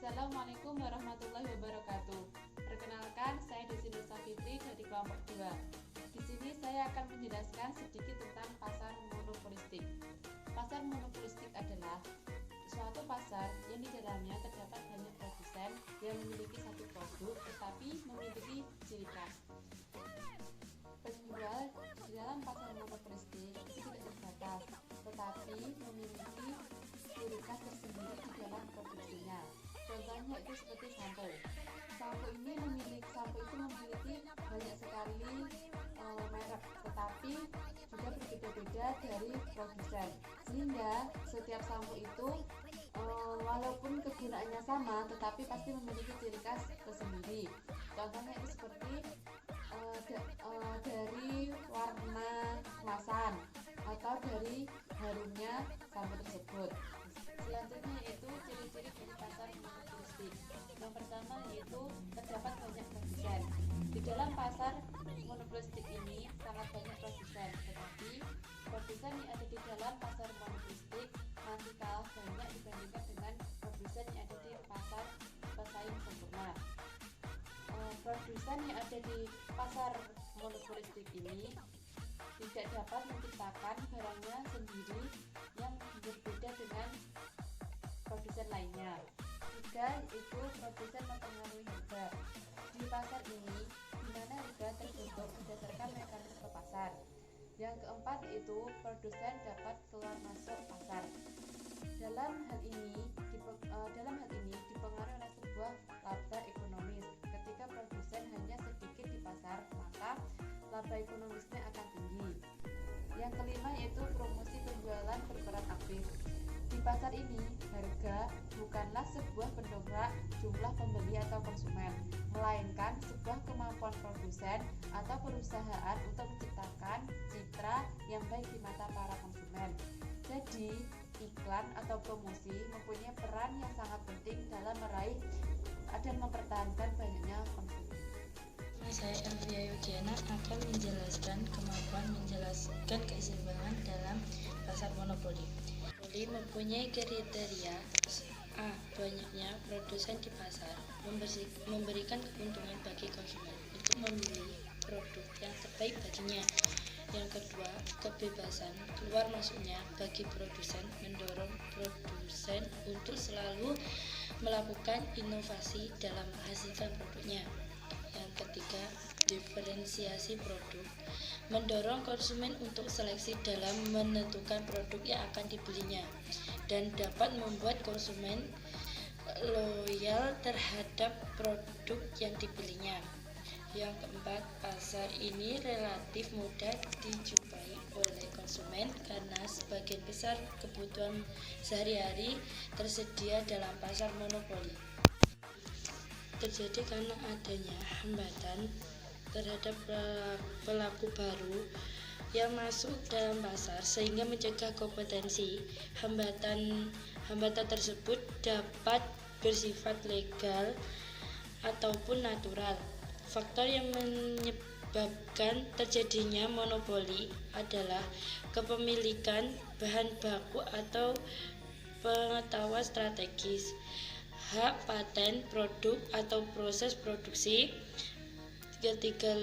Assalamualaikum warahmatullahi wabarakatuh. Perkenalkan, saya Desi Nur Safitri dari kelompok 2. Di sini saya akan menjelaskan sedikit tentang pasar monopolistik. Pasar monopolistik adalah suatu pasar yang di dalamnya terdapat banyak produsen yang memiliki satu produk tetapi memiliki ciri khas. Penjual di dalam pasar monopolistik itu tidak terbatas, tetapi memiliki ciri khas tersendiri di dalam produksinya. Contohnya itu seperti sampo. Sampo itu memiliki banyak sekali merek, tetapi juga berbeda-beda dari produsen. Sehingga setiap sampo itu walaupun kegunaannya sama, tetapi pasti memiliki ciri khas tersendiri. Contohnya itu seperti dari warna kemasan atau dari harumnya sampo tersebut. Selanjutnya yaitu ciri-ciri dari pasar monopolistik. Yang pertama yaitu terdapat banyak produsen. Di dalam pasar monopolistik ini sangat banyak produsen, tetapi produsen yang ada di dalam pasar monopolistik masih kalah banyak dibandingkan dengan produsen yang ada di pasar pesaing sempurna. Produsen yang ada di pasar monopolistik ini tidak dapat menciptakan barangnya sendiri yang berbeda dengan produsen lainnya. Juga itu produsen mempengaruhi harga. Di pasar ini, di mana harga terbentuk berdasarkan mekanisme pasar. Yang keempat itu produsen dapat keluar masuk pasar. Dalam hal ini dipengaruhi oleh sebuah laba ekonomis. Ketika produsen hanya sedikit di pasar, maka laba ekonomisnya akan tinggi. Yang kelima yaitu promosi penjualan berperan aktif. Di pasar ini, harga bukanlah sebuah pendongkrak jumlah pembeli atau konsumen, melainkan sebuah kemampuan produsen atau perusahaan untuk menciptakan citra yang baik di mata para konsumen. Jadi, iklan atau promosi mempunyai peran yang sangat penting dalam meraih dan mempertahankan banyaknya konsumen. Saya Elvia Yudiana akan menjelaskan kemampuan menjelaskan keseimbangan dalam pasar monopoli. Monopoli mempunyai kriteria: A. Banyaknya produsen di pasar memberikan keuntungan bagi konsumen untuk memilih produk yang terbaik baginya. Yang kedua, kebebasan keluar masuknya bagi produsen mendorong produsen untuk selalu melakukan inovasi dalam menghasilkan produknya. Yang ketiga, diferensiasi produk mendorong konsumen untuk seleksi dalam menentukan produk yang akan dibelinya dan dapat membuat konsumen loyal terhadap produk yang dibelinya. Yang keempat, pasar ini relatif mudah dijumpai oleh konsumen karena sebagian besar kebutuhan sehari-hari tersedia dalam pasar monopoli. Terjadi karena adanya hambatan terhadap pelaku baru yang masuk dalam pasar sehingga mencegah kompetensi. Hambatan tersebut dapat bersifat legal ataupun natural. Faktor yang menyebabkan terjadinya monopoli adalah kepemilikan bahan baku atau pengetahuan strategis, hak paten produk atau proses produksi. Ketiga,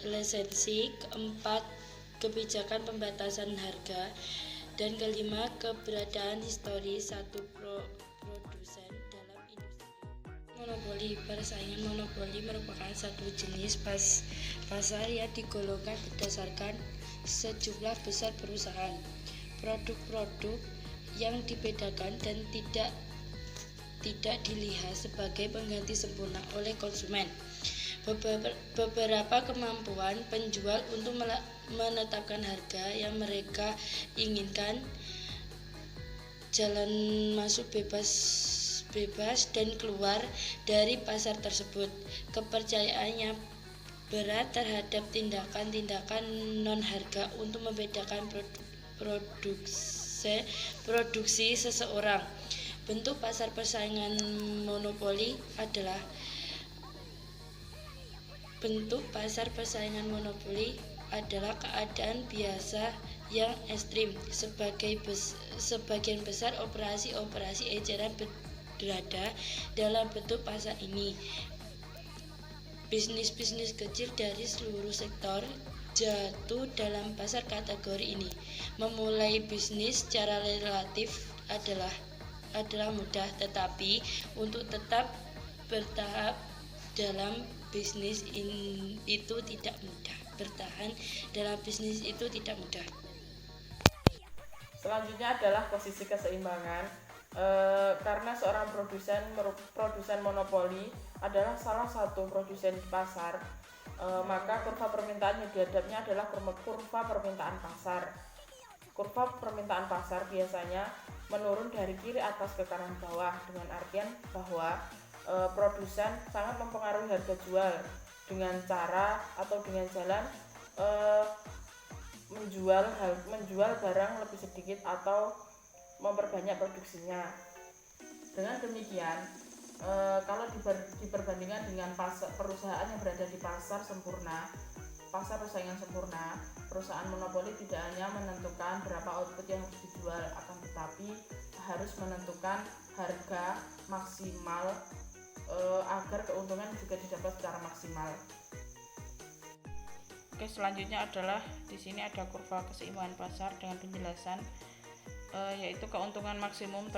lisensi. Keempat, kebijakan pembatasan harga. Dan kelima, keberadaan historis satu produsen dalam industri. Monopoli. Persaingan monopoli merupakan satu jenis pasar yang digolongkan berdasarkan sejumlah besar perusahaan, produk-produk yang dibedakan dan tidak dilihat sebagai pengganti sempurna oleh konsumen. Beberapa kemampuan penjual untuk menetapkan harga yang mereka inginkan, jalan masuk bebas dan keluar dari pasar tersebut, kepercayaannya berat terhadap tindakan-tindakan non-harga untuk membedakan produksi seseorang. Bentuk pasar persaingan monopoli adalah keadaan biasa yang ekstrim. Sebagian besar operasi eceran berada dalam bentuk pasar ini. Bisnis-bisnis kecil dari seluruh sektor jatuh dalam pasar kategori ini. Memulai bisnis secara relatif adalah mudah, tetapi untuk tetap bertahap dalam bisnis itu tidak mudah. Bertahan dalam bisnis itu tidak mudah. Selanjutnya adalah posisi keseimbangan. Karena seorang produsen monopoli adalah salah satu produsen di pasar, maka kurva permintaan yang dihadapnya adalah kurva permintaan pasar. Kurva permintaan pasar biasanya menurun dari kiri atas ke kanan bawah, dengan artian bahwa produsen sangat mempengaruhi harga jual dengan cara atau dengan jalan menjual barang lebih sedikit atau memperbanyak produksinya. Dengan demikian, kalau diperbandingkan dengan perusahaan yang berada di pasar persaingan sempurna, perusahaan monopoli tidak hanya menentukan berapa output yang harus dijual, akan tetapi harus menentukan harga maksimal agar keuntungan juga didapat secara maksimal. Oke, selanjutnya adalah di sini ada kurva keseimbangan pasar dengan penjelasan yaitu keuntungan maksimum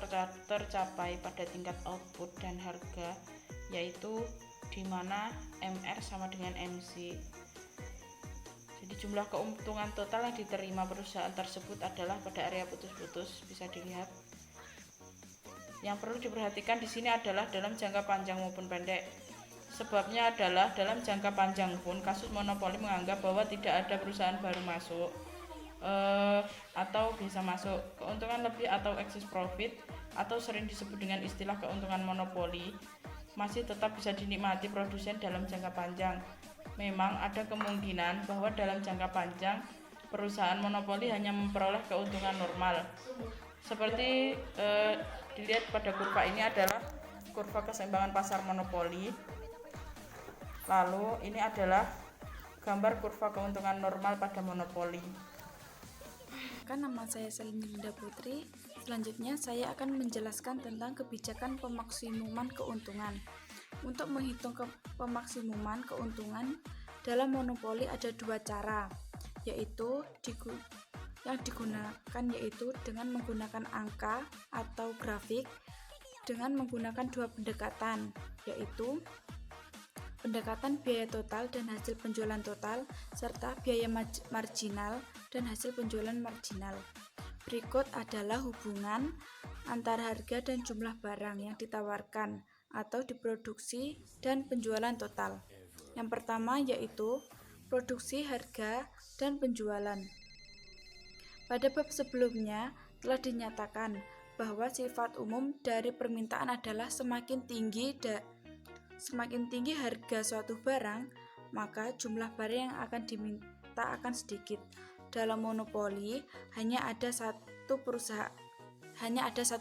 tercapai pada tingkat output dan harga, yaitu di mana MR sama dengan MC. Jadi jumlah keuntungan total yang diterima perusahaan tersebut adalah pada area putus-putus, bisa dilihat. Yang perlu diperhatikan di sini adalah dalam jangka panjang maupun pendek. Sebabnya adalah dalam jangka panjang pun kasus monopoli menganggap bahwa tidak ada perusahaan baru masuk atau bisa masuk. Keuntungan lebih atau excess profit, atau sering disebut dengan istilah keuntungan monopoli, masih tetap bisa dinikmati produsen dalam jangka panjang. Memang ada kemungkinan bahwa dalam jangka panjang perusahaan monopoli hanya memperoleh keuntungan normal. Seperti dilihat pada kurva ini adalah kurva keseimbangan pasar monopoli. Lalu ini adalah gambar kurva keuntungan normal pada monopoli. Nama saya Selinda Putri. Selanjutnya saya akan menjelaskan tentang kebijakan pemaksimuman keuntungan. Untuk menghitung pemaksimuman keuntungan dalam monopoli ada dua cara, yaitu yang digunakan yaitu dengan menggunakan angka atau grafik, dengan menggunakan dua pendekatan, yaitu pendekatan biaya total dan hasil penjualan total, serta biaya marginal dan hasil penjualan marginal. Berikut adalah hubungan antara harga dan jumlah barang yang ditawarkan atau diproduksi dan penjualan total. Yang pertama yaitu produksi, harga, dan penjualan. Pada bab sebelumnya telah dinyatakan bahwa sifat umum dari permintaan adalah semakin tinggi harga suatu barang, maka jumlah barang yang akan diminta akan sedikit. Dalam monopoli hanya ada satu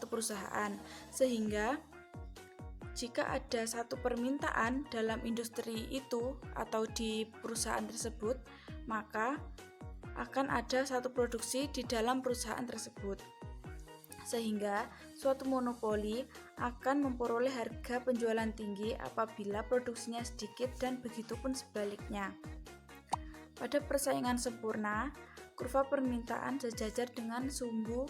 perusahaan, sehingga jika ada satu permintaan dalam industri itu atau di perusahaan tersebut, maka akan ada satu produksi di dalam perusahaan tersebut, sehingga suatu monopoli akan memperoleh harga penjualan tinggi apabila produksinya sedikit, dan begitupun sebaliknya. Pada persaingan sempurna, kurva permintaan sejajar dengan sumbu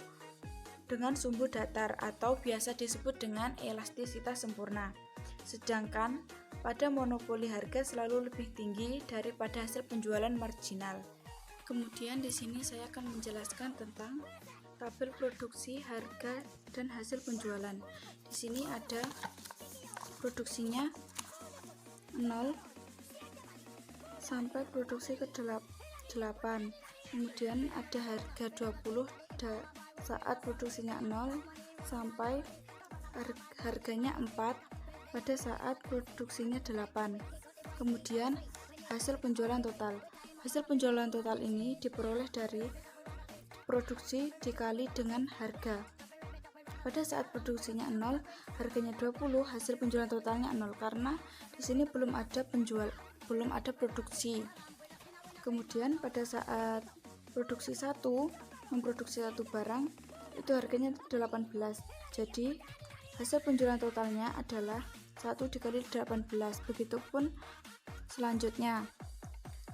datar atau biasa disebut dengan elastisitas sempurna. Sedangkan pada monopoli harga selalu lebih tinggi daripada hasil penjualan marginal. Kemudian di sini saya akan menjelaskan tentang tabel produksi, harga, dan hasil penjualan. Di sini ada produksinya 0 sampai produksi ke 8. Kemudian ada harga 20 saat produksinya 0 sampai harganya 4 pada saat produksinya 8. Kemudian hasil penjualan total. Hasil penjualan total ini diperoleh dari produksi dikali dengan harga. Pada saat produksinya 0, harganya 20, hasil penjualan totalnya 0 karena di sini belum ada produksi. Kemudian pada saat produksi memproduksi satu barang, itu harganya 18. Jadi hasil penjualan totalnya adalah 1 dikali 18, begitupun selanjutnya.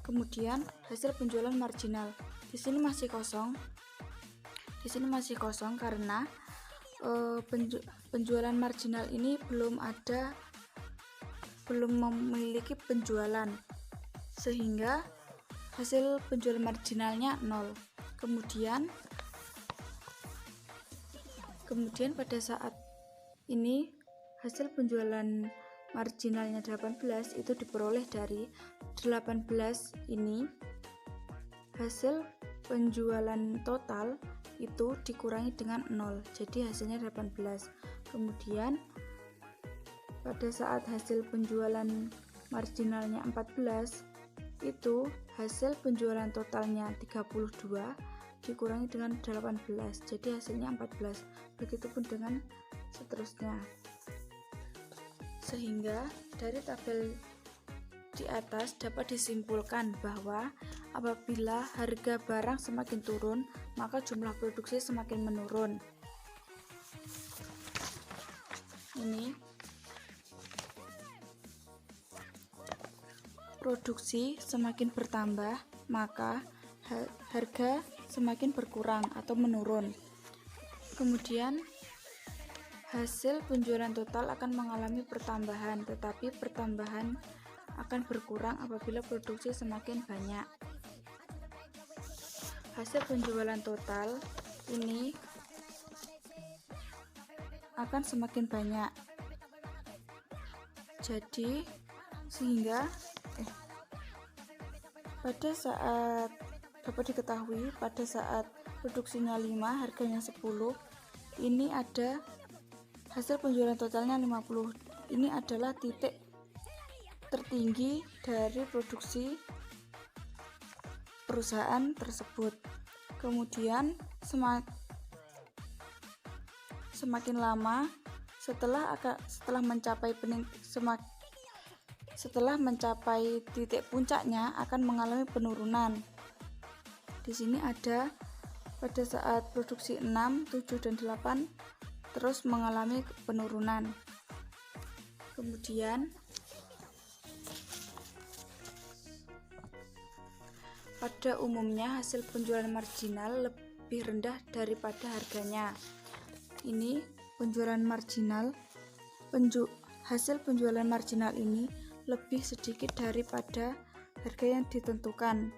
Kemudian hasil penjualan marginal. Di sini masih kosong. Karena penjualan marginal ini belum memiliki penjualan, sehingga hasil penjualan marginalnya 0. Kemudian pada saat ini hasil penjualan marginalnya 18 itu diperoleh dari 18 ini. Hasil penjualan total itu dikurangi dengan 0, jadi hasilnya 18. Kemudian pada saat hasil penjualan marginalnya 14, itu hasil penjualan totalnya 32 dikurangi dengan 18, jadi hasilnya 14. Begitupun dengan seterusnya. Sehingga dari tabel di atas dapat disimpulkan bahwa apabila harga barang semakin turun, maka jumlah produksi semakin menurun. Ini produksi semakin bertambah, maka harga semakin berkurang atau menurun. Kemudian hasil penjualan total akan mengalami pertambahan, tetapi pertambahan akan berkurang apabila produksi semakin banyak. Hasil penjualan total ini akan semakin banyak. Jadi sehingga pada saat dapat diketahui pada saat produksinya 5, harganya 10, ini ada hasil penjualan totalnya 50. Ini adalah titik tertinggi dari produksi perusahaan tersebut. Kemudian semakin lama setelah mencapai titik puncaknya akan mengalami penurunan. Di sini ada pada saat produksi 6, 7 dan 8 terus mengalami penurunan. Kemudian pada umumnya hasil penjualan marginal lebih rendah daripada harganya. Ini penjualan marginal, hasil penjualan marginal ini lebih sedikit daripada harga yang ditentukan.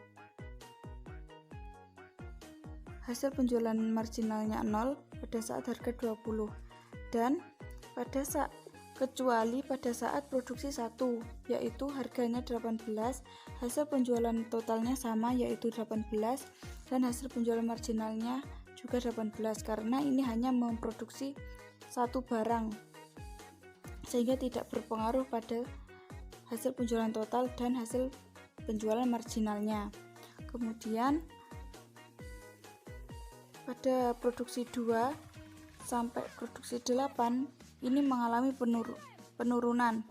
Hasil penjualan marginalnya 0 pada saat harga 20 dan kecuali pada saat produksi 1, yaitu harganya 18, hasil penjualan totalnya sama yaitu 18 dan hasil penjualan marginalnya juga 18, karena ini hanya memproduksi satu barang sehingga tidak berpengaruh pada hasil penjualan total dan hasil penjualan marginalnya. Kemudian pada produksi 2 sampai produksi 8 ini mengalami penurunan.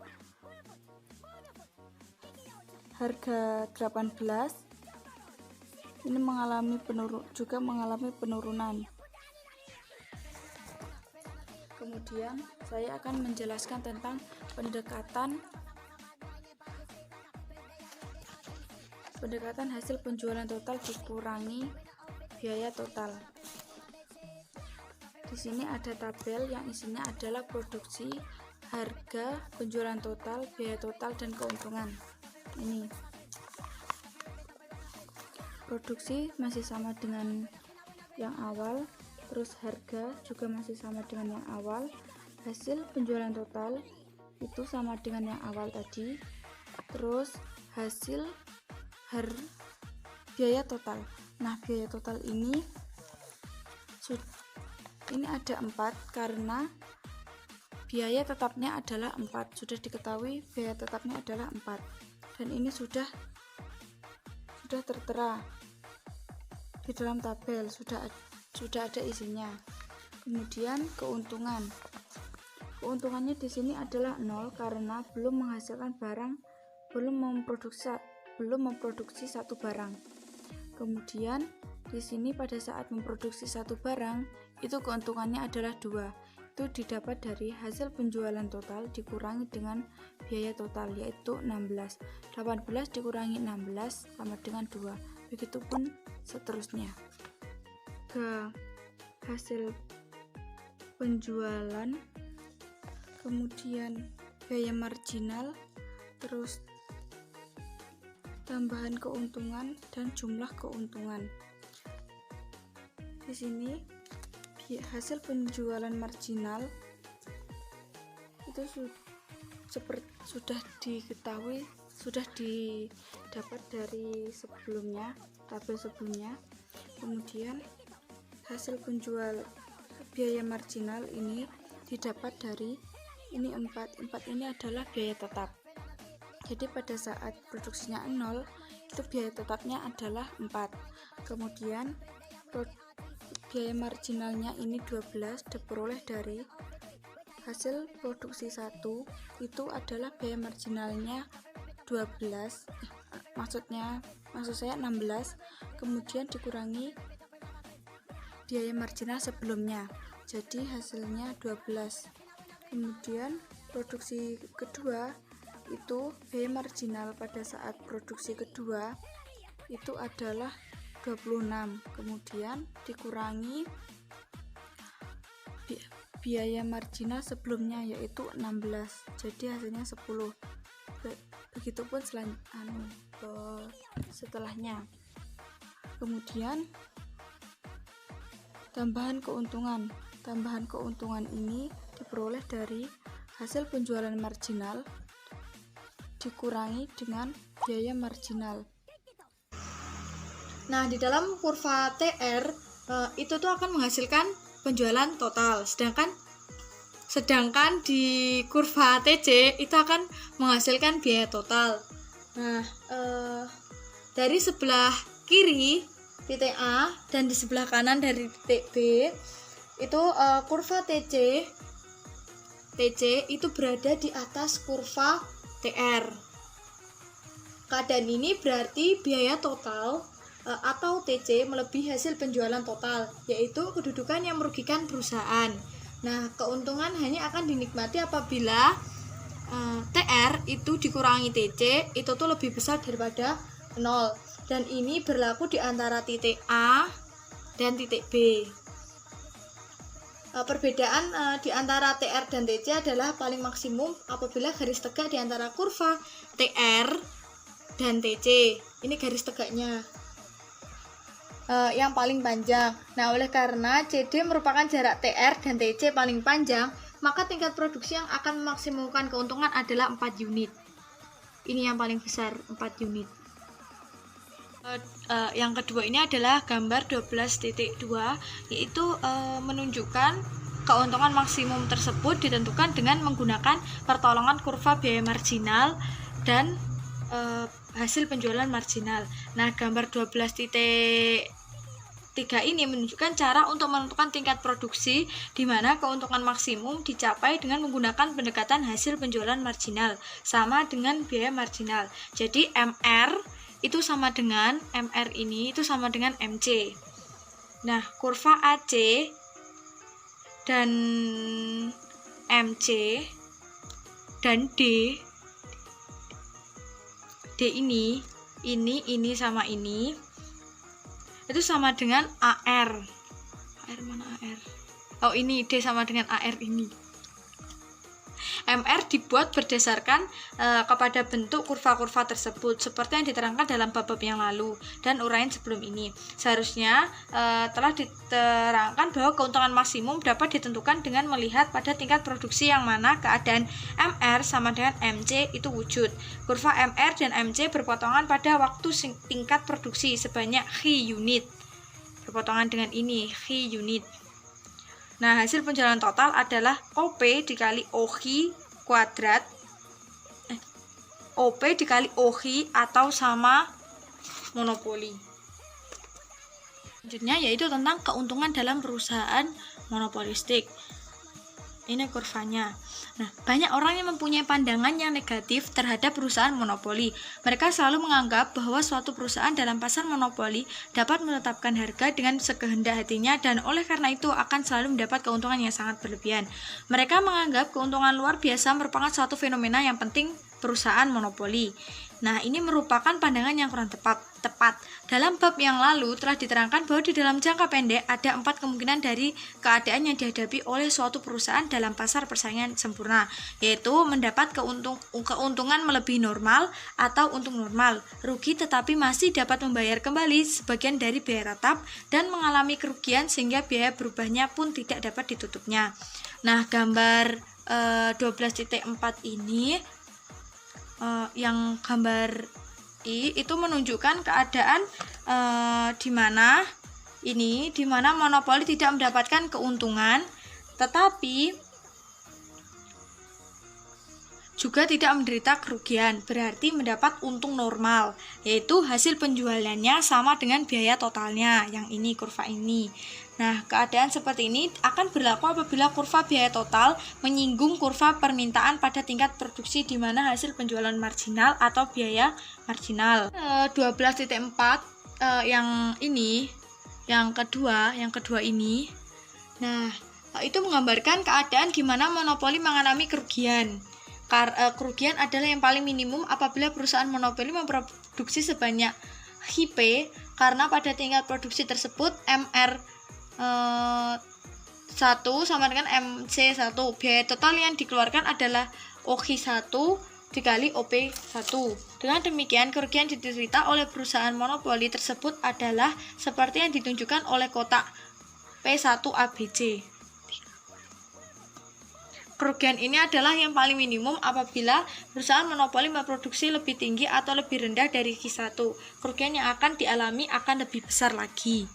Harga 18 ini mengalami penurunan. Kemudian saya akan menjelaskan tentang pendekatan hasil penjualan total dikurangi biaya total. Di sini ada tabel yang isinya adalah produksi, harga, penjualan total, biaya total, dan keuntungan. Ini produksi masih sama dengan yang awal, terus harga juga masih sama dengan yang awal, hasil penjualan total itu sama dengan yang awal tadi, terus hasil biaya total. Nah, biaya total ini ada 4 karena biaya tetapnya adalah 4. Sudah diketahui biaya tetapnya adalah 4 dan ini sudah tertera di dalam tabel, sudah ada isinya. Kemudian keuntungannya di sini adalah 0 karena belum menghasilkan barang, belum memproduksi satu barang. Kemudian di sini pada saat memproduksi satu barang itu keuntungannya adalah 2. itu didapat dari hasil penjualan total dikurangi dengan biaya total, yaitu 16. 18 dikurangi 16 sama dengan 2. Begitupun seterusnya. Ke hasil penjualan, kemudian biaya marginal, terus tambahan keuntungan dan jumlah keuntungan. Di sini hasil penjualan marginal itu sudah diketahui, sudah didapat dari sebelumnya, tabel sebelumnya. Kemudian hasil penjual biaya marginal ini didapat dari ini 4 ini adalah biaya tetap. Jadi pada saat produksinya 0 itu biaya tetapnya adalah 4. Kemudian biaya marginalnya ini 12 diperoleh dari hasil produksi 1, itu adalah biaya marginalnya 12, maksud saya 16, kemudian dikurangi biaya marginal sebelumnya, jadi hasilnya 12. Kemudian produksi kedua itu biaya marginal pada saat produksi kedua itu adalah 26, kemudian dikurangi biaya marginal sebelumnya yaitu 16, jadi hasilnya 10. Begitupun setelahnya. Kemudian tambahan keuntungan ini diperoleh dari hasil penjualan marginal dikurangi dengan biaya marginal. Nah, di dalam kurva TR itu tuh akan menghasilkan penjualan total, sedangkan di kurva TC itu akan menghasilkan biaya total. Nah, dari sebelah kiri titik A dan di sebelah kanan dari titik B itu kurva TC itu berada di atas kurva TR. Keadaan ini berarti biaya total atau TC melebihi hasil penjualan total, yaitu kedudukan yang merugikan perusahaan. Nah, keuntungan hanya akan dinikmati apabila TR itu dikurangi TC itu tuh lebih besar daripada 0. Dan ini berlaku di antara titik A dan titik B. Perbedaan di antara TR dan TC adalah paling maksimum apabila garis tegak di antara kurva TR dan TC. Ini garis tegaknya yang paling panjang. Nah, oleh karena CD merupakan jarak TR dan TC paling panjang, maka tingkat produksi yang akan memaksimalkan keuntungan adalah 4 unit. Ini yang paling besar, 4 unit. Yang kedua ini adalah gambar 12.2, yaitu menunjukkan keuntungan maksimum tersebut ditentukan dengan menggunakan pertolongan kurva biaya marginal dan hasil penjualan marginal. Nah, gambar 12.3 ini menunjukkan cara untuk menentukan tingkat produksi di mana keuntungan maksimum dicapai dengan menggunakan pendekatan hasil penjualan marginal sama dengan biaya marginal. Jadi MR itu sama dengan MC. Nah, kurva AC dan MC dan D ini sama ini itu sama dengan AR. AR mana AR? Oh, ini D sama dengan AR ini. MR dibuat berdasarkan kepada bentuk kurva-kurva tersebut seperti yang diterangkan dalam bab-bab yang lalu dan uraian sebelum ini. Seharusnya telah diterangkan bahwa keuntungan maksimum dapat ditentukan dengan melihat pada tingkat produksi yang mana keadaan MR sama dengan MC itu wujud. Kurva MR dan MC berpotongan pada waktu tingkat produksi sebanyak X unit. Berpotongan dengan ini X unit. Nah, hasil penjualan total adalah OP dikali OHI kuadrat, OP dikali OHI atau sama monopoli. Selanjutnya yaitu tentang keuntungan dalam perusahaan monopolistik. Ini kurvanya. Nah, banyak orang yang mempunyai pandangan yang negatif terhadap perusahaan monopoli. Mereka selalu menganggap bahwa suatu perusahaan dalam pasar monopoli dapat menetapkan harga dengan sekehendak hatinya dan oleh karena itu akan selalu mendapat keuntungan yang sangat berlebihan. Mereka menganggap keuntungan luar biasa merupakan suatu fenomena yang penting perusahaan monopoli. Nah, ini merupakan pandangan yang kurang tepat. Dalam bab yang lalu telah diterangkan bahwa di dalam jangka pendek ada 4 kemungkinan dari keadaan yang dihadapi oleh suatu perusahaan dalam pasar persaingan sempurna, yaitu mendapat keuntungan melebihi normal atau untung normal, rugi tetapi masih dapat membayar kembali sebagian dari biaya tetap, dan mengalami kerugian sehingga biaya berubahnya pun tidak dapat ditutupnya. Nah, gambar 12.4 ini yang gambar I itu menunjukkan keadaan di mana monopoli tidak mendapatkan keuntungan tetapi juga tidak menderita kerugian, berarti mendapat untung normal, yaitu hasil penjualannya sama dengan biaya totalnya, yang ini kurva ini. Nah, keadaan seperti ini akan berlaku apabila kurva biaya total menyinggung kurva permintaan pada tingkat produksi di mana hasil penjualan marginal atau biaya marginal. 12.4 yang ini, yang kedua ini. Nah, itu menggambarkan keadaan di mana monopoli mengalami kerugian. Kerugian adalah yang paling minimum apabila perusahaan monopoli memproduksi sebanyak HP karena pada tingkat produksi tersebut MR1 sama dengan MC1. Biaya total yang dikeluarkan adalah OG1 dikali OP1. Dengan demikian, kerugian diderita oleh perusahaan monopoli tersebut adalah seperti yang ditunjukkan oleh kotak P1ABC. Kerugian ini adalah yang paling minimum apabila perusahaan monopoli memproduksi lebih tinggi atau lebih rendah dari Q1. Kerugian yang akan dialami akan lebih besar lagi.